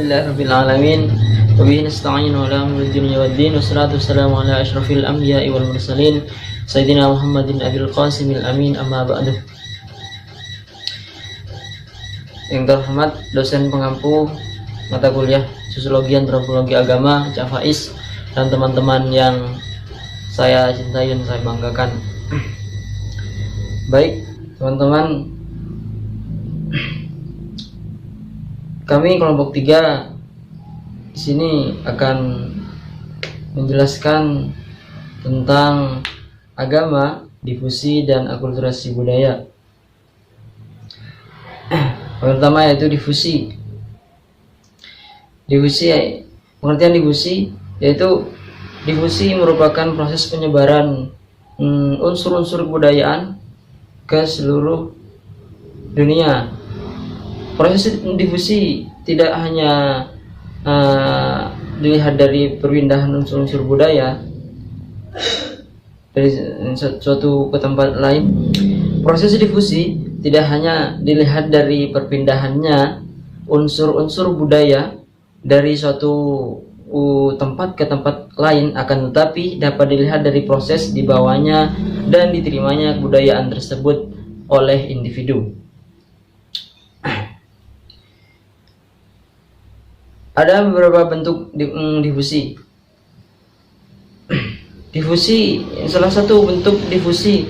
Alhamdulillahirabbil alamin. Wa bihi nasta'inu ala umuri dunya waddin. Wassalatu wassalamu ala asyrafil anbiya'i wal mursalin sayyidina Muhammadin abil qasimil amin, amma ba'du. Yang terhormat dosen pengampu mata kuliah Sosiologi Antropologi Agama Cak Faiz dan teman-teman yang saya cintai dan saya banggakan. Baik, teman-teman, kami kelompok 3 di sini akan menjelaskan tentang agama, difusi, dan akulturasi budaya. Pertama yaitu difusi. Pengertian difusi yaitu difusi merupakan proses penyebaran unsur-unsur kebudayaan ke seluruh dunia. Proses difusi tidak hanya dilihat dari perpindahan unsur-unsur budaya dari suatu ke tempat lain. Proses difusi tidak hanya dilihat dari perpindahannya unsur-unsur budaya dari suatu tempat ke tempat lain, akan tetapi dapat dilihat dari proses dibawanya dan diterimanya kebudayaan tersebut oleh individu. Ada beberapa bentuk difusi. Difusi, salah satu bentuk difusi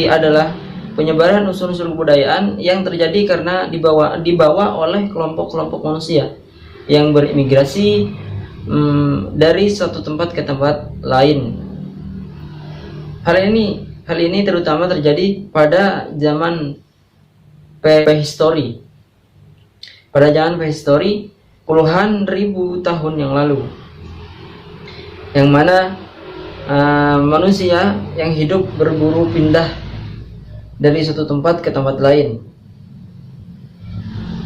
adalah penyebaran unsur-unsur kebudayaan yang terjadi karena dibawa oleh kelompok-kelompok manusia yang berimigrasi dari satu tempat ke tempat lain. Hal ini terutama terjadi pada zaman prehistori. Pada zaman prehistori puluhan ribu tahun yang lalu, yang mana manusia yang hidup berburu pindah dari suatu tempat ke tempat lain.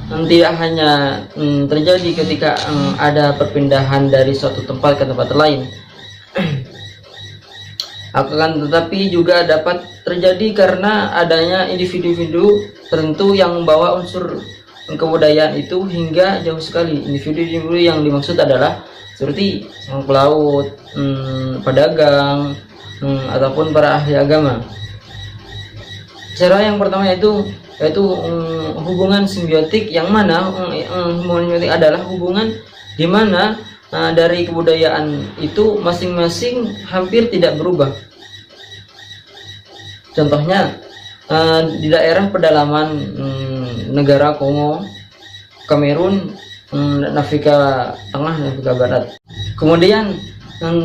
Tidak hanya terjadi ketika ada perpindahan dari suatu tempat ke tempat lain, akan tetapi juga dapat terjadi karena adanya individu-individu tertentu yang membawa unsur kebudayaan itu hingga jauh sekali. Individu-individu yang dimaksud adalah seperti sang pelaut, pedagang, ataupun para ahli agama. Cara yang pertama yaitu hubungan simbiotik, yang mana hubungan simbiotik adalah hubungan di mana dari kebudayaan itu masing-masing hampir tidak berubah. Contohnya di daerah pedalaman negara Kongo, Kamerun, Afrika Tengah dan Afrika Barat. Kemudian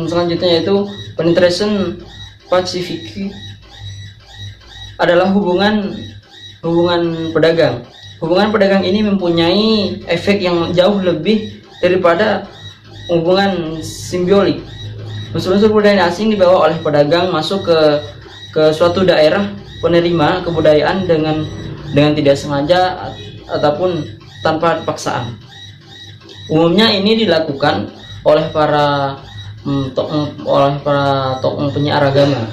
selanjutnya yaitu penetration Pasifik adalah hubungan pedagang. Hubungan pedagang ini mempunyai efek yang jauh lebih daripada hubungan simbiotik. Unsur-unsur budaya asing dibawa oleh pedagang masuk ke suatu daerah penerima kebudayaan dengan tidak sengaja ataupun tanpa paksaan. Umumnya ini dilakukan oleh para tokoh penyiar agama.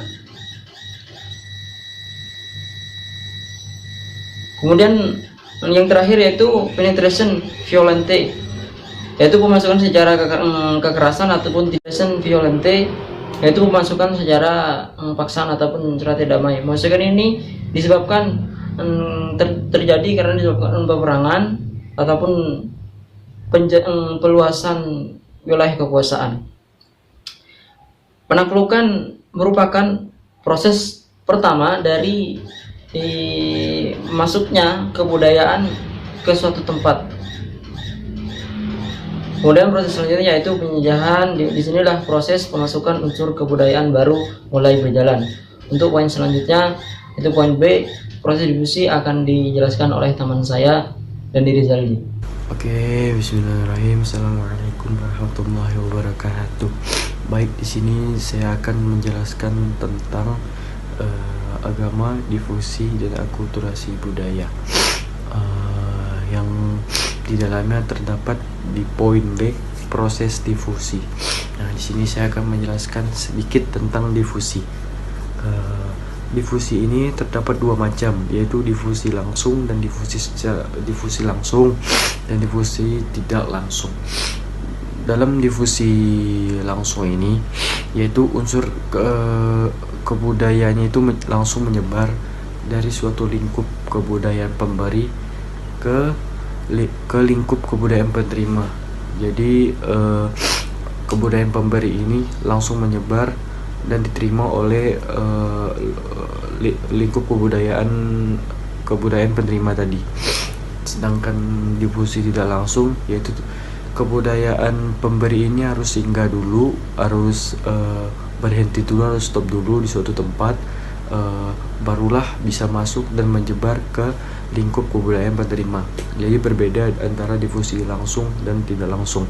Kemudian yang terakhir yaitu penetration violente, yaitu pemasukan secara kekerasan ataupun penetration violente, yaitu pemasukan secara paksaan ataupun secara tidak damai. Pemasukan ini disebabkan terjadi karena disebabkan peperangan ataupun peluasan wilayah kekuasaan. Penaklukan merupakan proses pertama dari masuknya kebudayaan ke suatu tempat. Kemudian proses selanjutnya yaitu penjajahan. Disinilah proses pemasukan unsur kebudayaan baru mulai berjalan. Untuk poin selanjutnya itu poin B, proses difusi akan dijelaskan oleh teman saya dan diri Rizaldi. Oke, bismillahirrahmanirrahim. Assalamualaikum warahmatullahi wabarakatuh. Baik, di sini saya akan menjelaskan tentang agama, difusi, dan akulturasi budaya. Yang di dalamnya terdapat di poin B, proses difusi. Nah, di sini saya akan menjelaskan sedikit tentang difusi. Difusi ini terdapat dua macam, yaitu difusi langsung dan difusi langsung dan difusi tidak langsung. Dalam difusi langsung ini, yaitu unsur kebudayaannya itu langsung menyebar dari suatu lingkup kebudayaan pemberi ke lingkup kebudayaan penerima. Jadi kebudayaan pemberi ini langsung menyebar dan diterima oleh lingkup kebudayaan penerima tadi. Sedangkan difusi tidak langsung, yaitu kebudayaan pemberi ini harus singgah dulu, harus berhenti dulu, harus stop dulu di suatu tempat, barulah bisa masuk dan menyebar ke lingkup kebudayaan penerima. Jadi berbeda antara difusi langsung dan tidak langsung.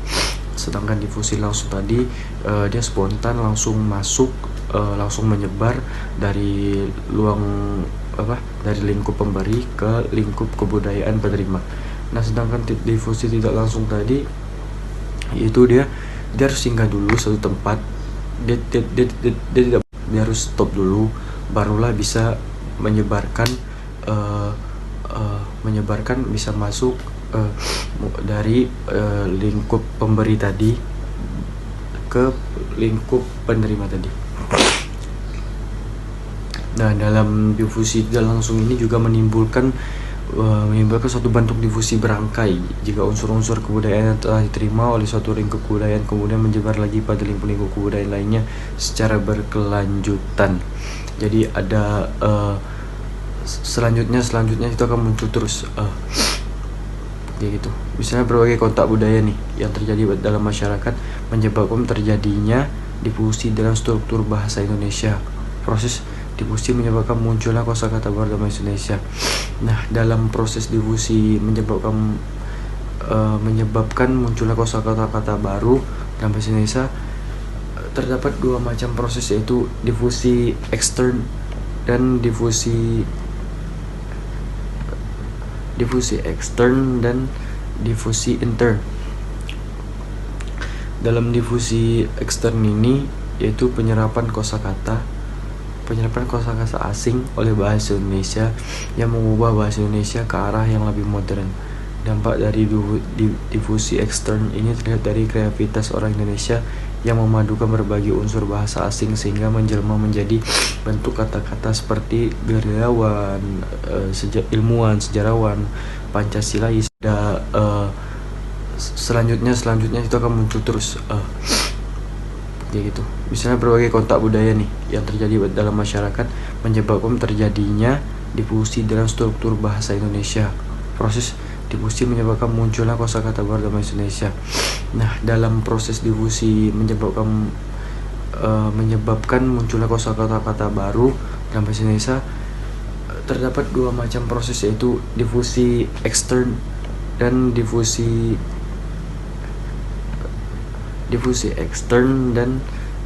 Sedangkan difusi langsung tadi dia spontan, langsung masuk, langsung menyebar dari dari lingkup pemberi ke lingkup kebudayaan penerima. Nah, sedangkan difusi tidak langsung tadi, itu dia harus singgah dulu suatu tempat, dia harus stop dulu, barulah bisa menyebarkan bisa masuk dari lingkup pemberi tadi ke lingkup penerima tadi. Nah, dalam difusi tidak langsung ini juga menimbulkan suatu bentuk difusi berangkai. Jika unsur-unsur kebudayaan yang telah diterima oleh suatu lingkup kebudayaan kemudian menyebar lagi pada lingkup kebudayaan lainnya secara berkelanjutan. Jadi ada selanjutnya itu akan muncul terus kayak gitu. Misalnya berbagai kontak budaya nih yang terjadi dalam masyarakat menyebabkan terjadinya difusi dalam struktur bahasa Indonesia. Proses difusi menyebabkan munculnya kosakata baru dalam bahasa Indonesia. Nah, dalam proses difusi menyebabkan munculnya kosakata baru dalam bahasa Indonesia, terdapat dua macam proses, yaitu difusi ekstern dan difusi ekstern dan difusi intern. Dalam difusi ekstern ini, yaitu penyerapan kosakata asing oleh bahasa Indonesia yang mengubah bahasa Indonesia ke arah yang lebih modern. Dampak dari difusi ekstern ini terlihat dari kreativitas orang Indonesia yang memadukan berbagai unsur bahasa asing sehingga menjelma menjadi bentuk kata-kata seperti gerilyawan, ilmuwan, sejarawan, Pancasilais. Selanjutnya itu akan muncul terus kayak gitu. Misalnya berbagai kontak budaya nih yang terjadi dalam masyarakat menyebabkan terjadinya difusi dalam struktur bahasa Indonesia. Proses difusi menyebabkan munculnya kosakata baru dalam bahasa Indonesia. Nah, dalam proses difusi menyebabkan munculnya kosakata baru dalam bahasa Indonesia, terdapat dua macam proses, yaitu difusi ekstern dan difusi ekstern dan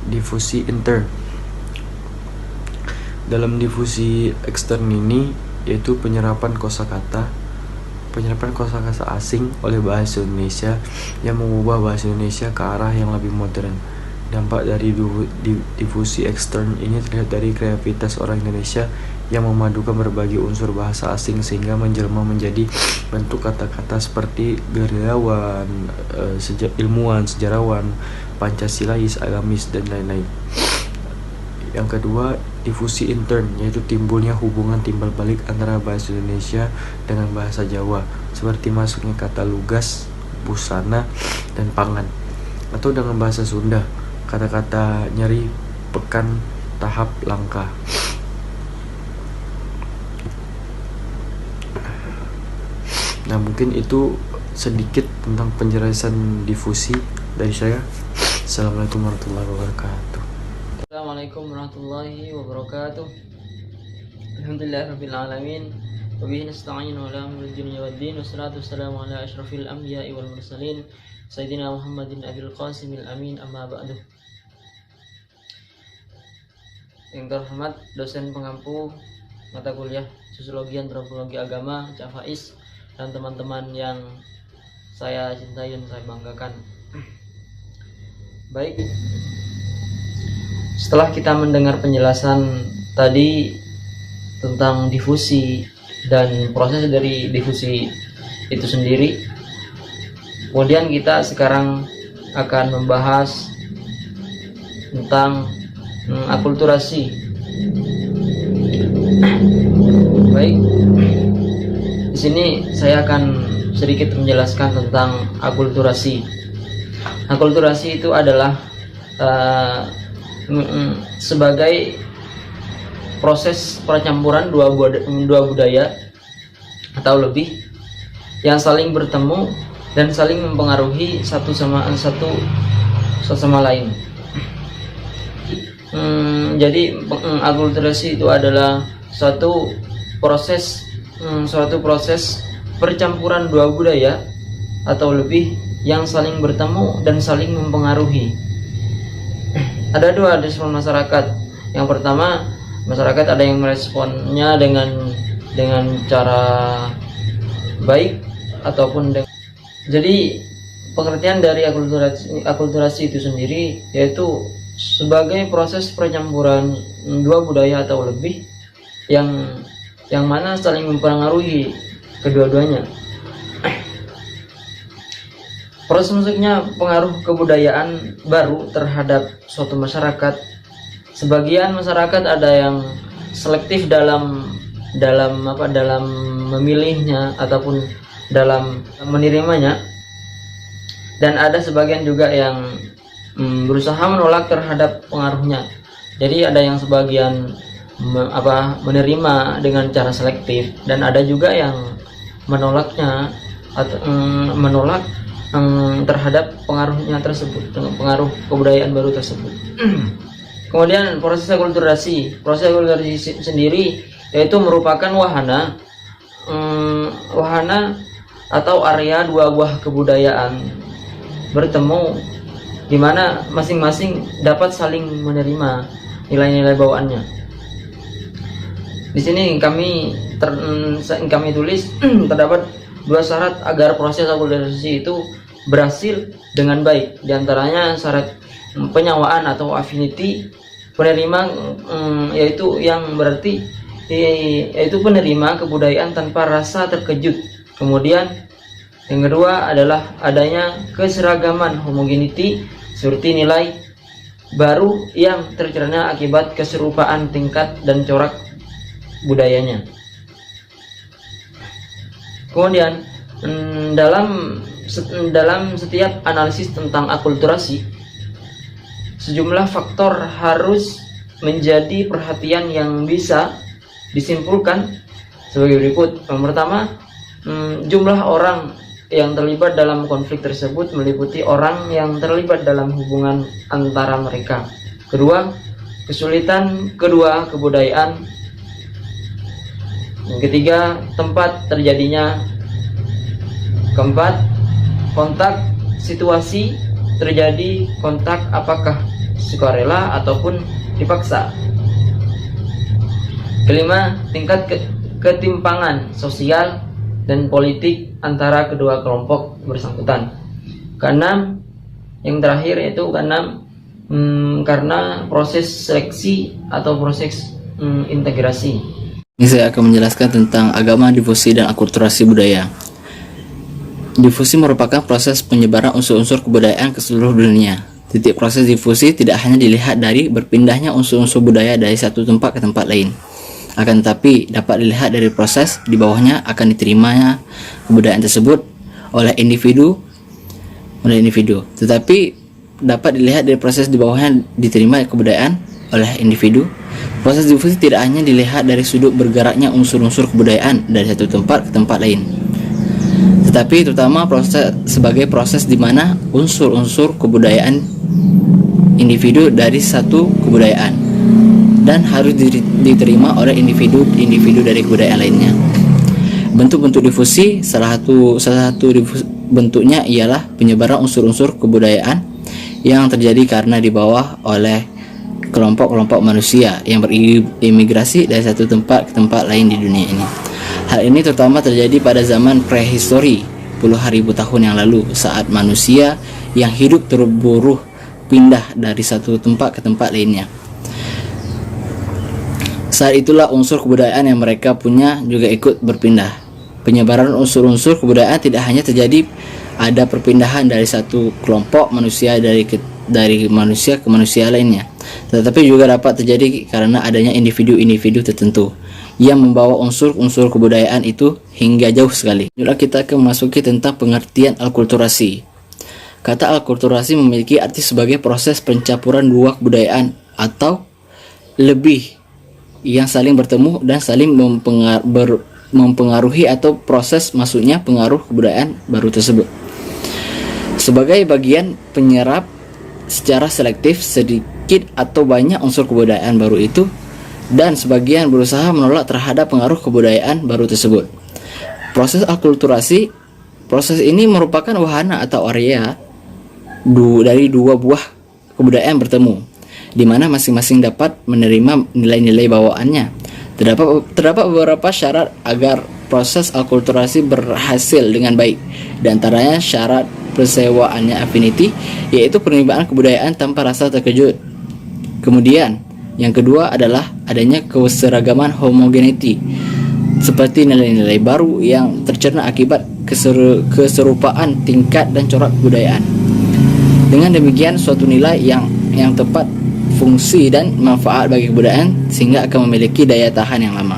difusi intern. Dalam difusi ekstern ini, yaitu penyerapan kosakata asing oleh bahasa Indonesia yang mengubah bahasa Indonesia ke arah yang lebih modern. Dampak dari difusi ekstern ini terlihat dari kreativitas orang Indonesia yang memadukan berbagai unsur bahasa asing sehingga menjelma menjadi bentuk kata-kata seperti gerilyawan, ilmuwan, sejarawan, Pancasilais, agamis, dan lain-lain. Yang kedua, difusi intern, yaitu timbulnya hubungan timbal balik antara bahasa Indonesia dengan bahasa Jawa, seperti masuknya kata lugas, busana, dan pangan. Atau dengan bahasa Sunda, kata-kata nyeri, pekan, tahap, langkah. Nah, mungkin itu sedikit tentang penjelasan difusi dari saya. Assalamualaikum warahmatullahi wabarakatuh. Assalamualaikum warahmatullahi wabarakatuh. Alhamdulillahirabbil alamin. Wa bihi nasta'inu ala umuri dunya waddin. Wassalatu wassalamu ala asyrafil anbiya'i wal mursalin sayyidina Muhammadin abil qasimil amin, amma ba'du. Yang terhormat dosen pengampu mata kuliah Sosiologi Antropologi Agama Cak Faiz dan teman-teman yang saya cintai dan saya banggakan. Baik, setelah kita mendengar penjelasan tadi tentang difusi dan proses dari difusi itu sendiri. Kemudian kita sekarang akan membahas tentang akulturasi. Baik, di sini saya akan sedikit menjelaskan tentang akulturasi. Akulturasi itu adalah sebagai proses percampuran dua budaya atau lebih yang saling bertemu dan saling mempengaruhi satu sama lain. Jadi akulturasi itu adalah suatu proses percampuran dua budaya atau lebih yang saling bertemu dan saling mempengaruhi. Ada dua respon masyarakat. Yang pertama, masyarakat ada yang meresponnya dengan cara baik ataupun jadi pengertian dari akulturasi itu sendiri yaitu sebagai proses percampuran dua budaya atau lebih yang mana saling mempengaruhi kedua-duanya. Proses masuknya pengaruh kebudayaan baru terhadap suatu masyarakat. Sebagian masyarakat ada yang selektif dalam memilihnya ataupun dalam menerimanya, dan ada sebagian juga yang berusaha menolak terhadap pengaruhnya. Jadi ada yang sebagian menerima dengan cara selektif, dan ada juga yang menolaknya atau menolak terhadap pengaruhnya tersebut, pengaruh kebudayaan baru tersebut. Kemudian proses akulturasi sendiri yaitu merupakan wahana atau area dua buah kebudayaan bertemu, di mana masing-masing dapat saling menerima nilai-nilai bawaannya. Di sini kami tulis terdapat dua syarat agar proses akulturasi itu berhasil dengan baik. Di antaranya syarat penyawaan atau affinity penerima, yaitu yang berarti yaitu penerima kebudayaan tanpa rasa terkejut. Kemudian yang kedua adalah adanya keseragaman homogeneity seperti nilai baru yang tercerna akibat keserupaan tingkat dan corak budayanya. Kemudian dalam setiap analisis tentang akulturasi, sejumlah faktor harus menjadi perhatian yang bisa disimpulkan sebagai berikut. Yang pertama, jumlah orang yang terlibat dalam konflik tersebut meliputi orang yang terlibat dalam hubungan antara mereka. Kedua, kesulitan kedua kebudayaan. Yang ketiga, tempat terjadinya. Keempat, kontak situasi terjadi kontak apakah sukarela ataupun dipaksa. Kelima, tingkat ketimpangan sosial dan politik antara kedua kelompok bersangkutan. Keenam, yang terakhir yaitu keenam, karena proses seleksi atau proses integrasi. Ini saya akan menjelaskan tentang agama, difusi, dan akulturasi budaya. Difusi merupakan proses penyebaran unsur-unsur kebudayaan ke seluruh dunia. Titik proses difusi tidak hanya dilihat dari berpindahnya unsur-unsur budaya dari satu tempat ke tempat lain, akan tetapi dapat dilihat dari proses di bawahnya akan diterimanya kebudayaan tersebut oleh individu. Tetapi dapat dilihat dari proses di bawahnya diterima kebudayaan oleh individu. Proses difusi tidak hanya dilihat dari sudut bergeraknya unsur-unsur kebudayaan dari satu tempat ke tempat lain, tetapi terutama sebagai proses di mana unsur-unsur kebudayaan individu dari satu kebudayaan dan harus diterima oleh individu dari kebudayaan lainnya. Bentuk-bentuk difusi, salah satu bentuknya ialah penyebaran unsur-unsur kebudayaan yang terjadi karena dibawa oleh kelompok-kelompok manusia yang berimigrasi dari satu tempat ke tempat lain di dunia ini. Hal ini terutama terjadi pada zaman prehistori puluhan ribu tahun yang lalu, saat manusia yang hidup terburu pindah dari satu tempat ke tempat lainnya. Saat itulah unsur kebudayaan yang mereka punya juga ikut berpindah. Penyebaran unsur-unsur kebudayaan tidak hanya terjadi ada perpindahan dari satu kelompok manusia dari manusia ke manusia lainnya, tetapi juga dapat terjadi karena adanya individu-individu tertentu yang membawa unsur-unsur kebudayaan itu hingga jauh sekali. Selanjutnya kita akan memasuki tentang pengertian alkulturasi. Kata alkulturasi memiliki arti sebagai proses pencampuran dua kebudayaan atau lebih yang saling bertemu dan saling mempengaruhi atau proses masuknya pengaruh kebudayaan baru tersebut. Sebagai bagian penyerap secara selektif sedikit atau banyak unsur kebudayaan baru itu, dan sebagian berusaha menolak terhadap pengaruh kebudayaan baru tersebut. Proses akulturasi, proses ini merupakan wahana atau area dari dua buah kebudayaan bertemu, di mana masing-masing dapat menerima nilai-nilai bawaannya. Terdapat beberapa syarat agar proses akulturasi berhasil dengan baik. Di antaranya syarat persewaannya affinity, yaitu penerimaan kebudayaan tanpa rasa terkejut. Kemudian, yang kedua adalah adanya keseragaman homogeneity, seperti nilai-nilai baru yang tercerna akibat keserupaan tingkat dan corak kebudayaan. Dengan demikian, suatu nilai yang tepat fungsi dan manfaat bagi kebudayaan sehingga akan memiliki daya tahan yang lama.